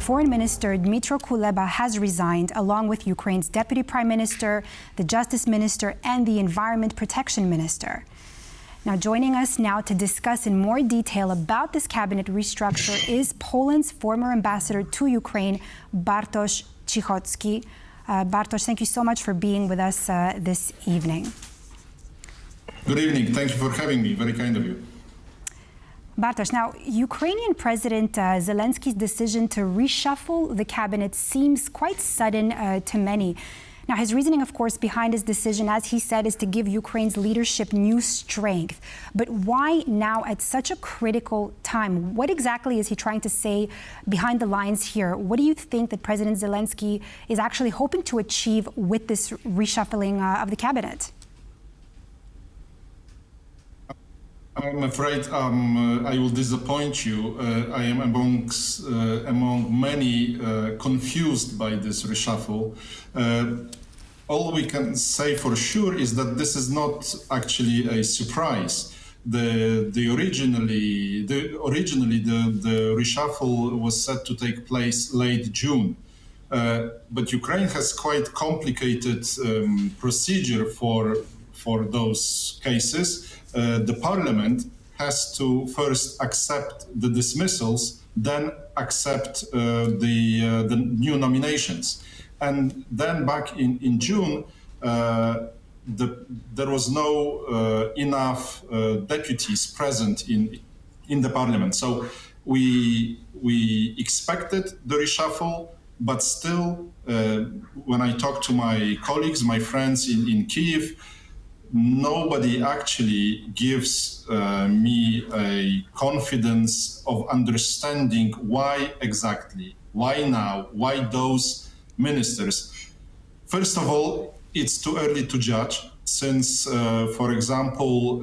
Foreign Minister Dmytro Kuleba has resigned, along with Ukraine's Deputy Prime Minister, the Justice Minister, and the Environment Protection Minister. Now, joining us now to discuss in more detail about this cabinet restructure is Poland's former ambassador to Ukraine, Bartosz Cichocki. Bartosz, thank you so much for being with us this evening. Good evening. Thank you for having me. Very kind of you. Bartosz, now, Ukrainian President Zelensky's decision to reshuffle the cabinet seems quite sudden to many. Now, his reasoning, of course, behind his decision, as he said, is to give Ukraine's leadership new strength. But why now at such a critical time? What exactly is he trying to say behind the lines here? What do you think that President Zelenskyy is actually hoping to achieve with this reshuffling of the cabinet? I'm afraid I will disappoint you. I am among many confused by this reshuffle. All we can say for sure is that this is not actually a surprise. Originally the reshuffle was set to take place late June. But Ukraine has quite complicated procedure for those cases. The parliament has to first accept the dismissals, then accept the new nominations. And then back in June, there was no enough deputies present in the parliament. So we expected the reshuffle, but still, when I talk to my colleagues, my friends in Kyiv, nobody actually gives me a confidence of understanding why exactly, why now, why those ministers. First of all, it's too early to judge since, for example,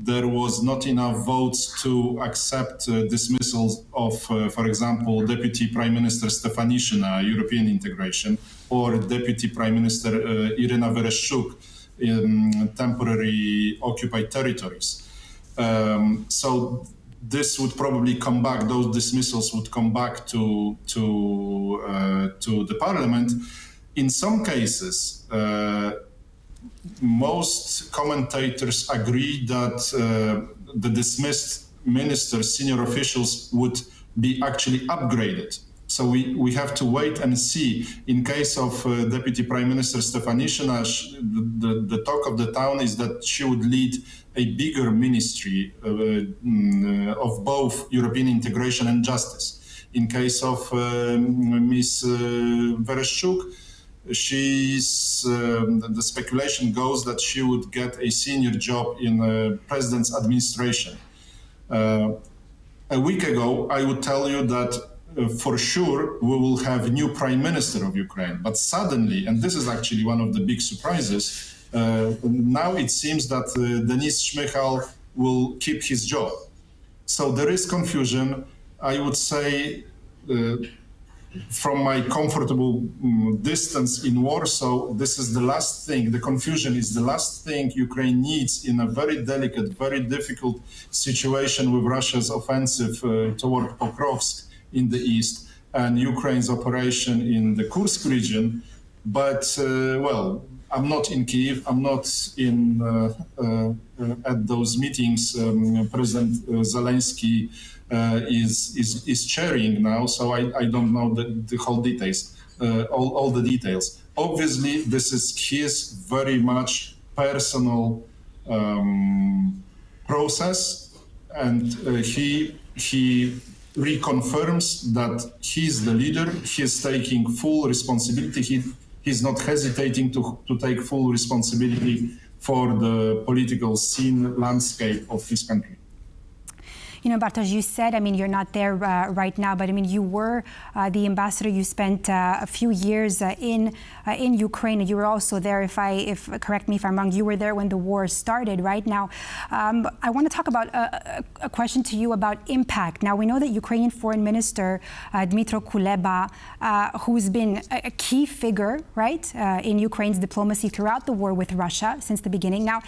there was not enough votes to accept dismissals of, for example, Deputy Prime Minister Stefanishyna, European integration, or Deputy Prime Minister Irina Vereshchuk, in temporary occupied territories. So this would probably come back, those dismissals would come back to the parliament. In some cases, most commentators agree that the dismissed ministers, senior officials, would be actually upgraded. So we have to wait and see. In case of Deputy Prime Minister Stefanishyna, the talk of the town is that she would lead a bigger ministry of both European integration and justice. In case of Ms. Vereshchuk, the speculation goes that she would get a senior job in the president's administration. A week ago, I would tell you that for sure, we will have a new prime minister of Ukraine. But suddenly, and this is actually one of the big surprises, now it seems that Denis Shmyhal will keep his job. So there is confusion. I would say, from my comfortable distance in Warsaw, this is the last thing, the confusion is the last thing Ukraine needs in a very delicate, very difficult situation with Russia's offensive toward Pokrovsk in the east and Ukraine's operation in the Kursk region. But, well, I'm not in Kyiv, I'm not at those meetings President Zelenskyy is chairing now, so I don't know the whole details, all the details. Obviously, this is his very much personal process, and he reconfirms that he's the leader, he's taking full responsibility, he's not hesitating to take full responsibility for the political scene landscape of his country. You know, Bartosz, you said, I mean, you're not there right now, but I mean, you were the ambassador. You spent a few years in Ukraine, and you were also there, correct me if I'm wrong, you were there when the war started. Right now, I want to talk about a question to you about impact. Now, we know that Ukrainian Foreign Minister Dmytro Kuleba, who's been a key figure, right, in Ukraine's diplomacy throughout the war with Russia since the beginning. Now,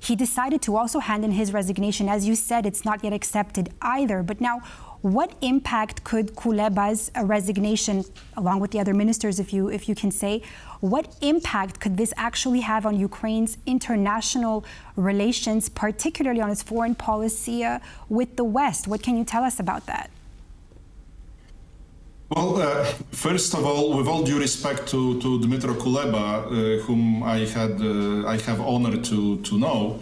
he decided to also hand in his resignation. As you said, it's not yet accepted either. But now, What impact could Kuleba's resignation, along with the other ministers, if you can say, what impact could this actually have on Ukraine's international relations, particularly on its foreign policy with the West? What can you tell us about that? Well, first of all, with all due respect to Dmytro Kuleba, whom I have honor to know,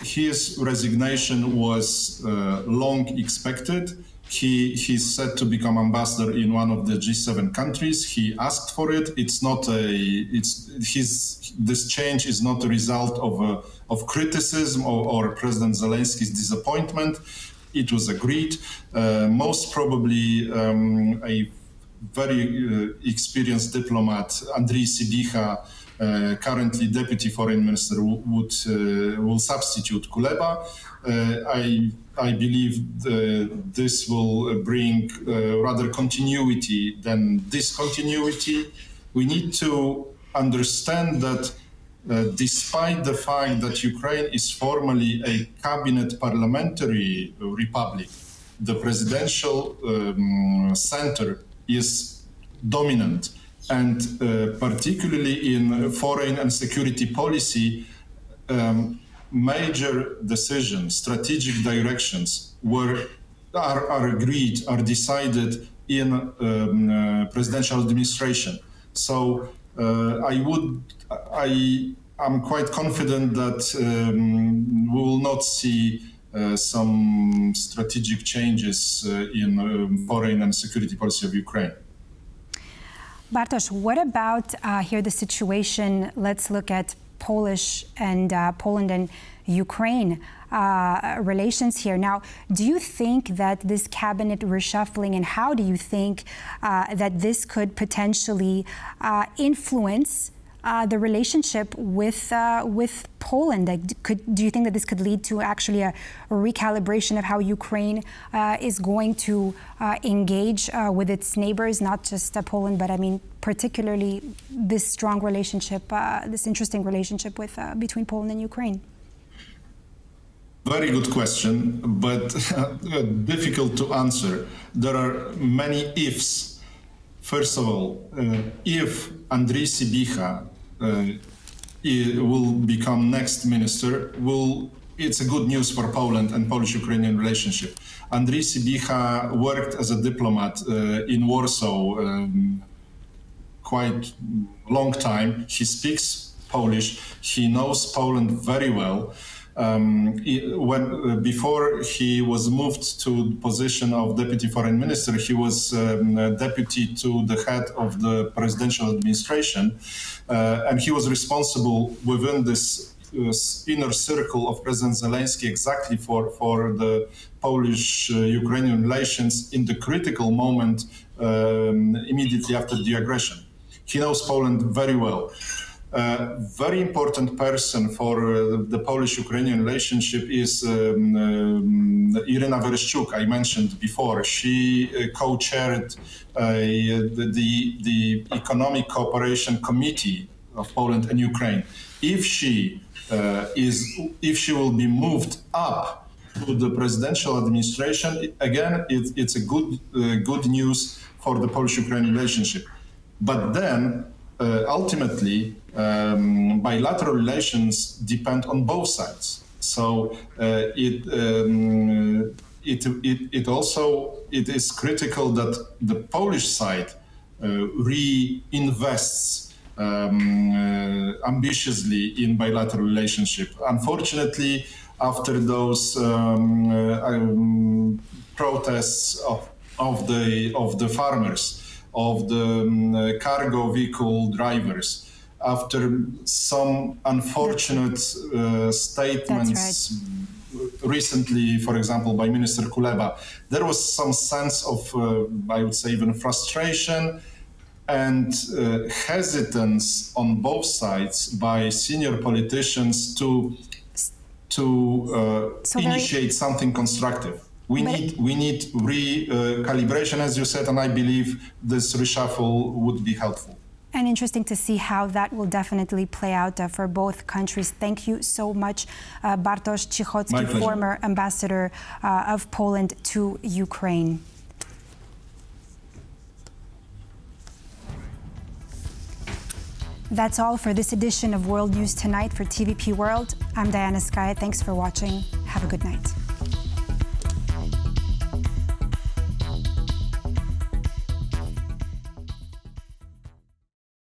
his resignation was long expected. He's set to become ambassador in one of the G7 countries. He asked for it. This change is not a result of criticism or President Zelensky's disappointment. It was agreed. Most probably, a very experienced diplomat, Andriy Sybiha, currently deputy foreign minister, will substitute Kuleba. I believe this will bring rather continuity than discontinuity. We need to understand that despite the fact that Ukraine is formally a cabinet parliamentary republic, the presidential center is dominant, and particularly in foreign and security policy, major decisions, strategic directions are agreed, are decided in presidential administration. So I'm quite confident that we will not see some strategic changes in foreign and security policy of Ukraine. Bartosz, what about here the situation? Let's look at Poland and Ukraine relations here. Now, do you think that this cabinet reshuffling, and how do you think that this could potentially influence the relationship with Poland? Do you think that this could lead to actually a recalibration of how Ukraine is going to engage with its neighbors, not just Poland, but I mean particularly this strong relationship, this interesting relationship with between Poland and Ukraine? Very good question, but difficult to answer. There are many ifs. First of all, if Andriy Sybiha will become next minister, it's a good news for Poland and Polish-Ukrainian relationship. Andriy Sybiha worked as a diplomat in Warsaw quite long time. He speaks Polish. He knows Poland very well. Before he was moved to the position of deputy foreign minister, he was deputy to the head of the presidential administration, and he was responsible within this inner circle of President Zelenskyy exactly for the Polish-Ukrainian relations in the critical moment immediately after the aggression. He knows Poland very well. Very important person for the Polish-Ukrainian relationship is Irina Vereshchuk, I mentioned before. She co-chaired the Economic Cooperation Committee of Poland and Ukraine. If she will be moved up to the presidential administration, again, it's a good news for the Polish-Ukrainian relationship. But then, ultimately, bilateral relations depend on both sides. So it is critical that the Polish side reinvests ambitiously in bilateral relationship. Unfortunately, after those protests of the farmers, of the cargo vehicle drivers, after some unfortunate statements recently, for example, by Minister Kuleba, there was some sense of, I would say, even frustration and hesitance on both sides by senior politicians to initiate something constructive. We need recalibration, as you said, and I believe this reshuffle would be helpful. And interesting to see how that will definitely play out for both countries. Thank you so much, Bartosz Cichocki, former ambassador of Poland to Ukraine. That's all for this edition of World News Tonight for TVP World. I'm Diana Skye. Thanks for watching. Have a good night.